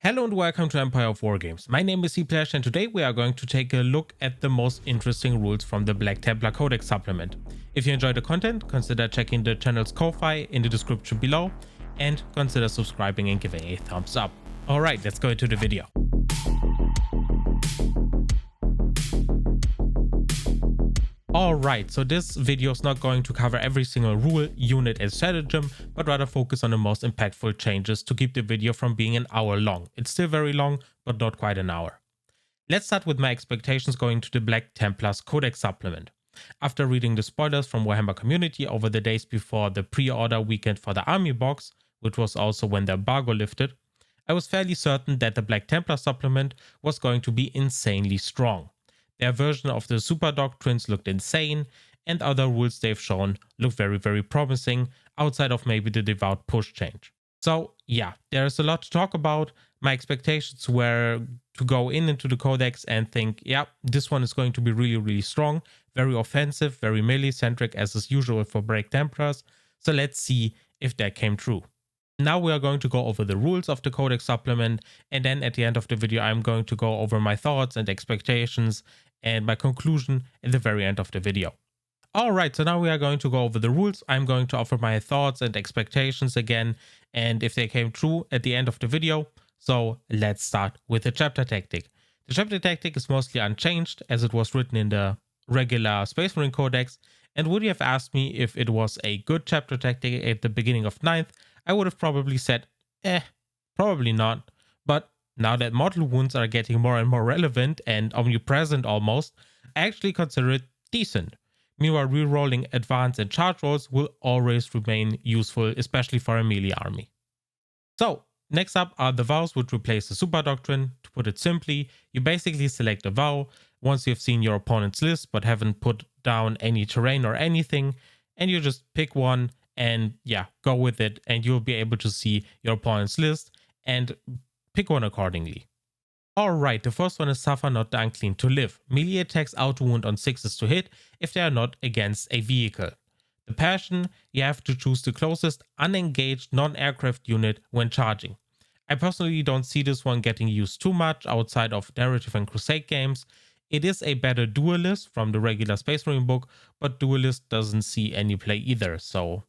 Hello and welcome to Empire of Wargames. My name is Senpai and today we are going to take a look at the most interesting rules from the Black Templar Codex supplement. If you enjoy the content, consider checking the channel's Ko-Fi in the description below and consider subscribing and giving a thumbs up. Alright, let's go into the video. Alright, so this video is not going to cover every single rule, unit and stratagem, but rather focus on the most impactful changes to keep the video from being an hour long. It's still very long, but not quite an hour. Let's start with my expectations going to the Black Templars Codex supplement. After reading the spoilers from Warhammer community over the days before the pre-order weekend for the army box, which was also when the embargo lifted, I was fairly certain that the Black Templar supplement was going to be insanely strong. Their version of the super doctrines looked insane, and other rules they've shown look very promising, outside of maybe the devout push change. So yeah, there's a lot to talk about. My expectations were to go into the codex and think, yeah, this one is going to be really strong, very offensive, very melee-centric as is usual for Black Templars, so let's see if that came true. Now we are going to go over the rules of the Codex supplement, and then at the end of the video I'm going to go over my thoughts and expectations and my conclusion at the very end of the video. Alright, so now we are going to go over the rules. I'm going to offer my thoughts and expectations again, and if they came true at the end of the video. So let's start with the chapter tactic. The chapter tactic is mostly unchanged as it was written in the regular Space Marine Codex, and would you have asked me if it was a good chapter tactic at the beginning of 9th, I would have probably said, probably not. But now that mortal wounds are getting more and more relevant and omnipresent almost, I actually consider it decent. Meanwhile, rerolling advance and charge rolls will always remain useful, especially for a melee army. So, next up are the vows, which replace the super doctrine. To put it simply, you basically select a vow once you've seen your opponent's list but haven't put down any terrain or anything, and you just pick one and yeah, go with it, and you'll be able to see your opponent's list and pick one accordingly. Alright, the first one is Suffer Not the Unclean to Live. Melee attacks auto wound on 6s to hit if they are not against a vehicle. The passion, you have to choose the closest unengaged non-aircraft unit when charging. I personally don't see this one getting used too much outside of narrative and crusade games. It is a better duelist from the regular Space Marine book, but duelist doesn't see any play either, so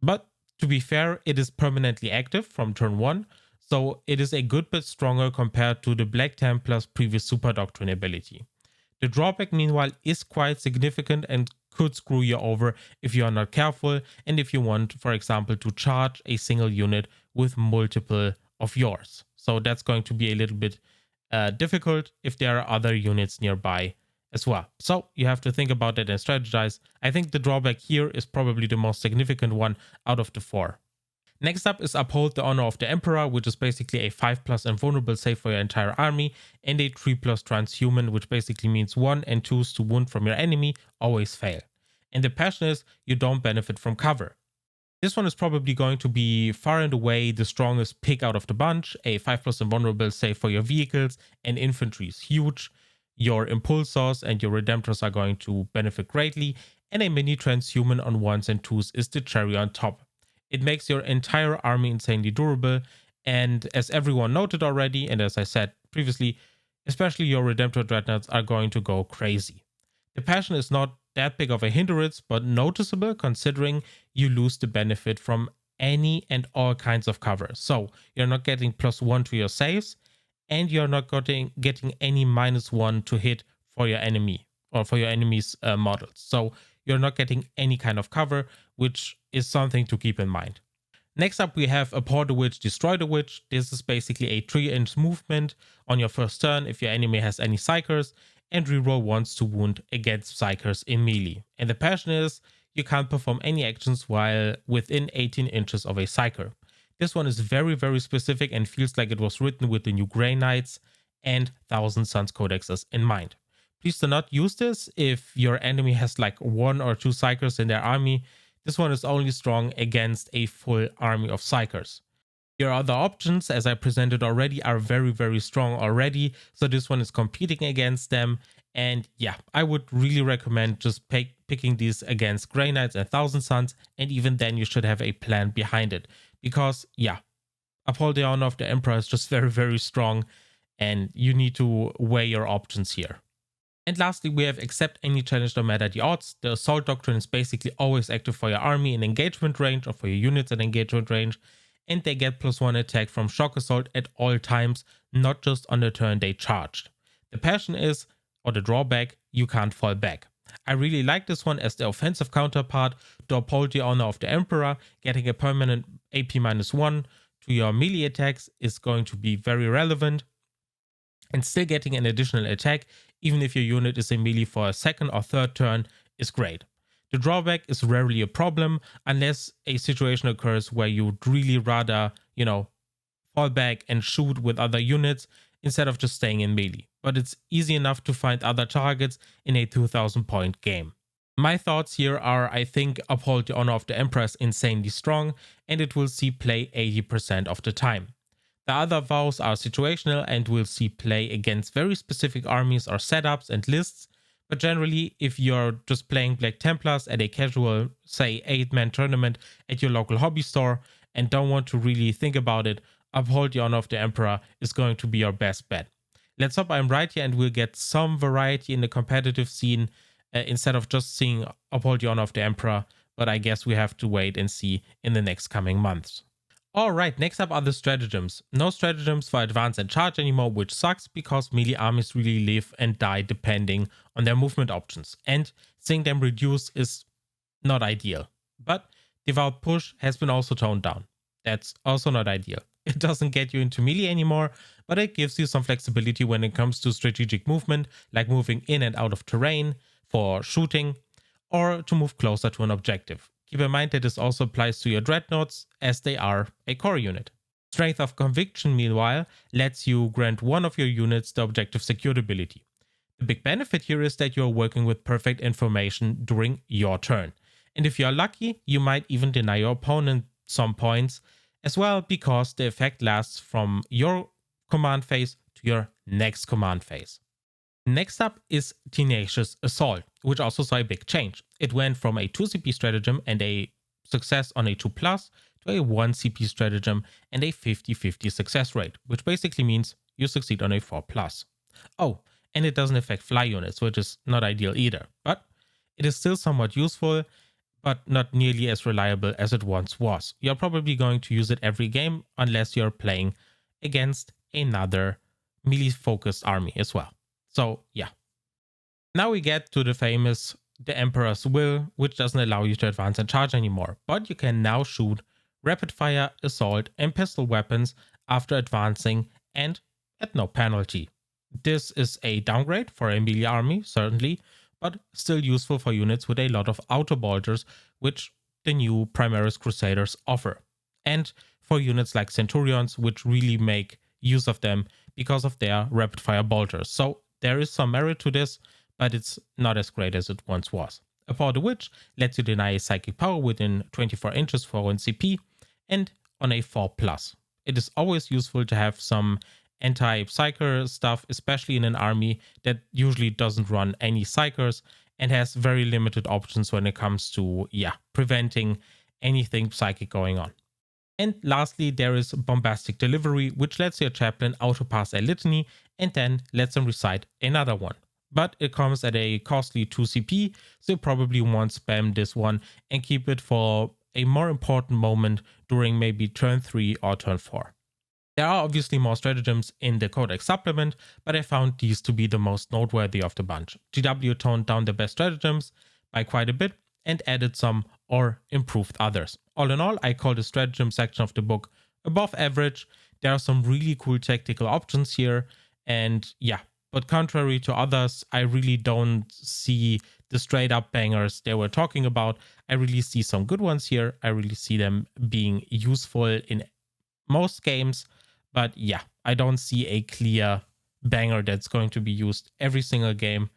But to be fair, it is permanently active from turn 1, so it is a good bit stronger compared to the Black Templar's previous Super Doctrine ability. The drawback meanwhile is quite significant and could screw you over if you are not careful and if you want, for example, to charge a single unit with multiple of yours. So that's going to be a little bit difficult if there are other units nearby as well. So you have to think about that and strategize. I think the drawback here is probably the most significant one out of the 4. Next up is Uphold the Honor of the Emperor, which is basically a 5+ invulnerable save for your entire army, and a 3+ transhuman, which basically means 1 and 2s to wound from your enemy always fail. And the passion is you don't benefit from cover. This one is probably going to be far and away the strongest pick out of the bunch. A 5+ invulnerable save for your vehicles and infantry is huge. Your impulsors and your redemptors are going to benefit greatly, and a mini transhuman on 1s and 2s is the cherry on top. It makes your entire army insanely durable, and as everyone noted already, and as I said previously, especially your redemptor dreadnoughts are going to go crazy. The passion is not that big of a hindrance, but noticeable considering you lose the benefit from any and all kinds of cover. So you're not getting +1 to your saves, and you're not getting any -1 to hit for your enemy or for your enemy's models. So you're not getting any kind of cover, which is something to keep in mind. Next up we have Abhor the Witch, Destroy the Witch. This is basically a 3-inch movement on your first turn if your enemy has any psychers, and reroll once to wound against psychers in melee. And the passion is you can't perform any actions while within 18 inches of a psyker. This one is very specific and feels like it was written with the new Grey Knights and Thousand Suns codexes in mind. Please do not use this if your enemy has like 1 or 2 psychers in their army. This one is only strong against a full army of psychers. Your other options, as I presented already, are very strong already, so this one is competing against them. And yeah, I would really recommend just picking these against Grey Knights and Thousand Suns, and even then you should have a plan behind it. Because yeah, Uphold the Honor of the Emperor is just very, very strong, and you need to weigh your options here. And lastly, we have accept any challenge no matter the odds. The Assault Doctrine is basically always active for your army in engagement range, or for your units in engagement range, and they get +1 attack from Shock Assault at all times, not just on the turn they charged. The passion is, or the drawback, you can't fall back. I really like this one as the offensive counterpart to Uphold the Honor of the Emperor. Getting a permanent AP -1 to your melee attacks is going to be very relevant, and still getting an additional attack, even if your unit is in melee for a second or third turn, is great. The drawback is rarely a problem unless a situation occurs where you'd really rather, fall back and shoot with other units instead of just staying in melee. But it's easy enough to find other targets in a 2000 point game. My thoughts here are, I think Uphold the Honor of the Emperor is insanely strong, and it will see play 80% of the time. The other vows are situational and will see play against very specific armies or setups and lists, but generally if you're just playing Black Templars at a casual, say 8-man tournament at your local hobby store and don't want to really think about it, Uphold the Honor of the Emperor is going to be your best bet. Let's hope I'm right here and we'll get some variety in the competitive scene instead of just seeing Uphold the Honor of the Emperor, but I guess we have to wait and see in the next coming months. Alright, next up are the stratagems. No stratagems for advance and charge anymore, which sucks because melee armies really live and die depending on their movement options, and seeing them reduce is not ideal. But Devout Push has been also toned down. That's also not ideal. It doesn't get you into melee anymore, but it gives you some flexibility when it comes to strategic movement, like moving in and out of terrain for shooting, or to move closer to an objective. Keep in mind that this also applies to your dreadnoughts, as they are a core unit. Strength of Conviction, meanwhile, lets you grant one of your units the objective secured ability. The big benefit here is that you are working with perfect information during your turn. And if you are lucky, you might even deny your opponent some points as well, because the effect lasts from your command phase to your next command phase. Next up is Tenacious Assault, which also saw a big change. It went from a 2 CP stratagem and a success on a 2+ to a 1 CP stratagem and a 50-50 success rate, which basically means you succeed on a 4+. Oh, and it doesn't affect fly units, which is not ideal either, but it is still somewhat useful, but not nearly as reliable as it once was. You're probably going to use it every game unless you're playing against another melee-focused army as well. So yeah. Now we get to the famous The Emperor's Will, which doesn't allow you to advance and charge anymore, but you can now shoot rapid fire, assault and pistol weapons after advancing and at no penalty. This is a downgrade for a melee army, certainly, but still useful for units with a lot of auto bolters, which the new Primaris Crusaders offer. And for units like Centurions, which really make use of them because of their rapid fire bolters. So there is some merit to this, but it's not as great as it once was. Uphold the Witch lets you deny a psychic power within 24 inches for 1 CP and on a 4+. It is always useful to have some anti-psyker stuff, especially in an army that usually doesn't run any psykers and has very limited options when it comes to, preventing anything psychic going on. And lastly, there is Bombastic Delivery, which lets your chaplain auto-pass a litany and then lets them recite another one. But it comes at a costly 2 CP, so you probably won't spam this one and keep it for a more important moment during maybe turn 3 or turn 4. There are obviously more stratagems in the Codex supplement, but I found these to be the most noteworthy of the bunch. GW toned down the best stratagems by quite a bit and added some or improved others. All in all, I call the stratagem section of the book above average. There are some really cool tactical options here, and but contrary to others, I really don't see the straight up bangers they were talking about. I really see some good ones here. I really see them being useful in most games, but I don't see a clear banger that's going to be used every single game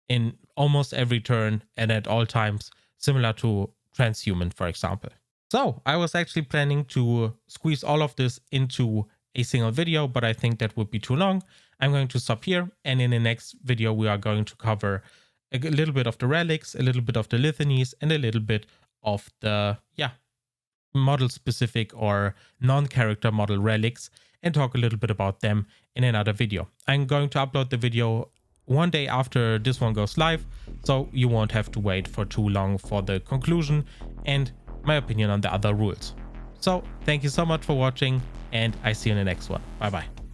in almost every turn and at all times, similar to Transhuman, for example. So I was actually planning to squeeze all of this into a single video, but I think that would be too long. I'm going to stop here, and in the next video we are going to cover a little bit of the relics, a little bit of the litanies, and a little bit of the model specific or non-character model relics and talk a little bit about them in another video. I'm going to upload the video one day after this one goes live, so you won't have to wait for too long for the conclusion and my opinion on the other rules. So thank you so much for watching, and I see you in the next one. Bye bye.